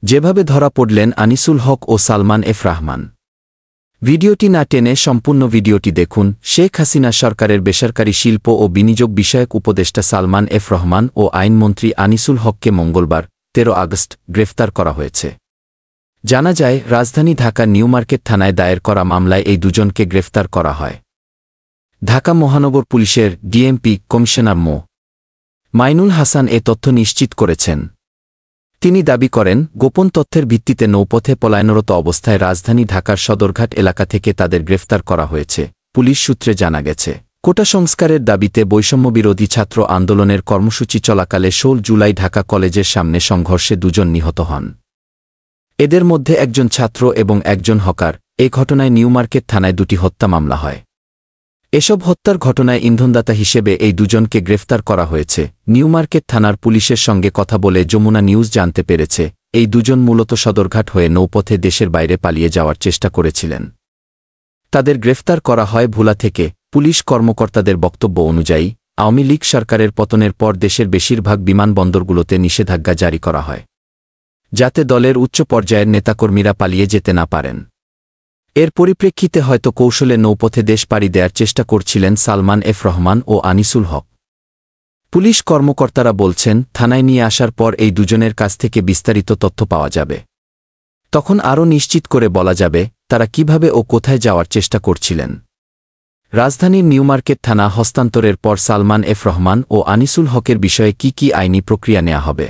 যেভাবে ধরা পড়লেন আনিসুল হক ও সালমান এফ রহমান। ভিডিওটি না টেনে সম্পূর্ণ ভিডিওটি দেখুন। শেখ হাসিনা সরকারের বেসরকারি শিল্প ও বিনিয়োগ বিষয়ক উপদেষ্টা সালমান এফ রহমান ও আইনমন্ত্রী আনিসুল হককে মঙ্গলবার 13 আগস্ট গ্রেফতার করা হয়েছে। জানা যায়, রাজধানী ঢাকা নিউ মার্কেট থানায় দায়ের করা মামলায় এই দুজনকে গ্রেফতার করা হয়। ঢাকা মহানগর পুলিশের ডিএমপি কমিশনার মো. মাইনুল হাসান এ তথ্য নিশ্চিত করেছেন। তিনি দাবি করেন, গোপন তথ্যের ভিত্তিতে নৌপথে পলায়নরত অবস্থায় রাজধানী ঢাকার সদরঘাট এলাকা থেকে তাদের গ্রেফতার করা হয়েছে। পুলিশ সূত্রে জানা গেছে, কোটা সংস্কারের দাবিতে বৈষম্যবিরোধী ছাত্র আন্দোলনের কর্মসূচি চলাকালে 16 জুলাই ঢাকা কলেজের সামনে সংঘর্ষে দুজন নিহত হন। এদের মধ্যে একজন ছাত্র এবং একজন হকার। এ ঘটনায় নিউ মার্কেট থানায় 2টি হত্যা মামলা হয়। এসব হত্যার ঘটনায় ইন্ধনদাতা হিসেবে এই দুজনকে গ্রেফতার করা হয়েছে। নিউ মার্কেট থানার পুলিশের সঙ্গে কথা বলে যমুনা নিউজ জানতে পেরেছে, এই দুজন মূলত সদরঘাট হয়ে নৌপথে দেশের বাইরে পালিয়ে যাওয়ার চেষ্টা করেছিলেন। তাদের গ্রেফতার করা হয় ভোলা থেকে। পুলিশ কর্মকর্তাদের বক্তব্য অনুযায়ী, আওয়ামী লীগ সরকারের পতনের পর দেশের বেশিরভাগ বিমানবন্দরগুলোতে নিষেধাজ্ঞা জারি করা হয়, যাতে দলের উচ্চ পর্যায়ের নেতাকর্মীরা পালিয়ে যেতে না পারেন। এর পরিপ্রেক্ষিতে হয়তো কৌশলে নৌপথে দেশ পাড়ি দেওয়ার চেষ্টা করছিলেন সালমান এফ রহমান ও আনিসুল হক। পুলিশ কর্মকর্তারা বলছেন, থানায় নিয়ে আসার পর এই দুজনের কাছ থেকে বিস্তারিত তথ্য পাওয়া যাবে। তখন আরও নিশ্চিত করে বলা যাবে তারা কিভাবে ও কোথায় যাওয়ার চেষ্টা করছিলেন। রাজধানীর নিউ মার্কেট থানা হস্তান্তরের পর সালমান এফ রহমান ও আনিসুল হকের বিষয়ে কি আইনি প্রক্রিয়া নেওয়া হবে,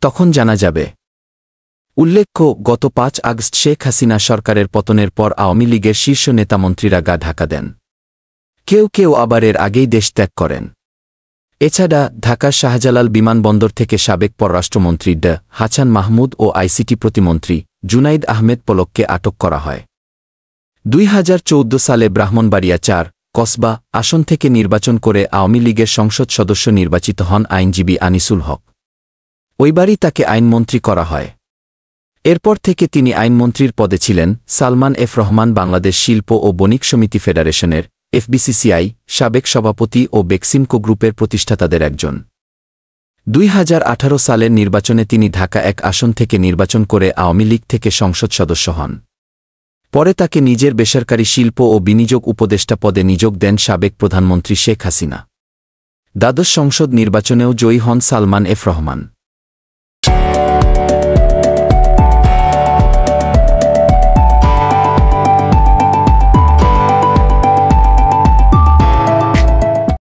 তখন জানা যাবে। উল্লেখ্য, গত 5 আগস্ট শেখ হাসিনা সরকারের পতনের পর আওয়ামী লীগের শীর্ষ নেতামন্ত্রীরা ঢাকা দেন। কেউ কেউ আবার এর আগেই দেশ ত্যাগ করেন। এছাড়া ঢাকার শাহজালাল বিমানবন্দর থেকে সাবেক পররাষ্ট্রমন্ত্রী ড. হাছান মাহমুদ ও আইসিটি প্রতিমন্ত্রী জুনাইদ আহমেদ পলককে আটক করা হয়। 2014 সালে ব্রাহ্মণবাড়িয়া 4 কসবা আসন থেকে নির্বাচন করে আওয়ামী লীগের সংসদ সদস্য নির্বাচিত হন আইনজীবী আনিসুল হক। ওইবারই তাকে আইনমন্ত্রী করা হয়। এরপর থেকে তিনি আইনমন্ত্রীর পদে ছিলেন। সালমান এফ রহমান বাংলাদেশ শিল্প ও বণিক সমিতি ফেডারেশনের এফবিসিসিআই সাবেক সভাপতি ও বেক্সিমকো গ্রুপের প্রতিষ্ঠাতাদের একজন। 2018 সালের নির্বাচনে তিনি ঢাকা 1 আসন থেকে নির্বাচন করে আওয়ামী লীগ থেকে সংসদ সদস্য হন। পরে তাকে নিজের বেসরকারি শিল্প ও বিনিয়োগ উপদেষ্টা পদে নিয়োগ দেন সাবেক প্রধানমন্ত্রী শেখ হাসিনা। দ্বাদশ সংসদ নির্বাচনেও জয়ী হন সালমান এফ রহমান।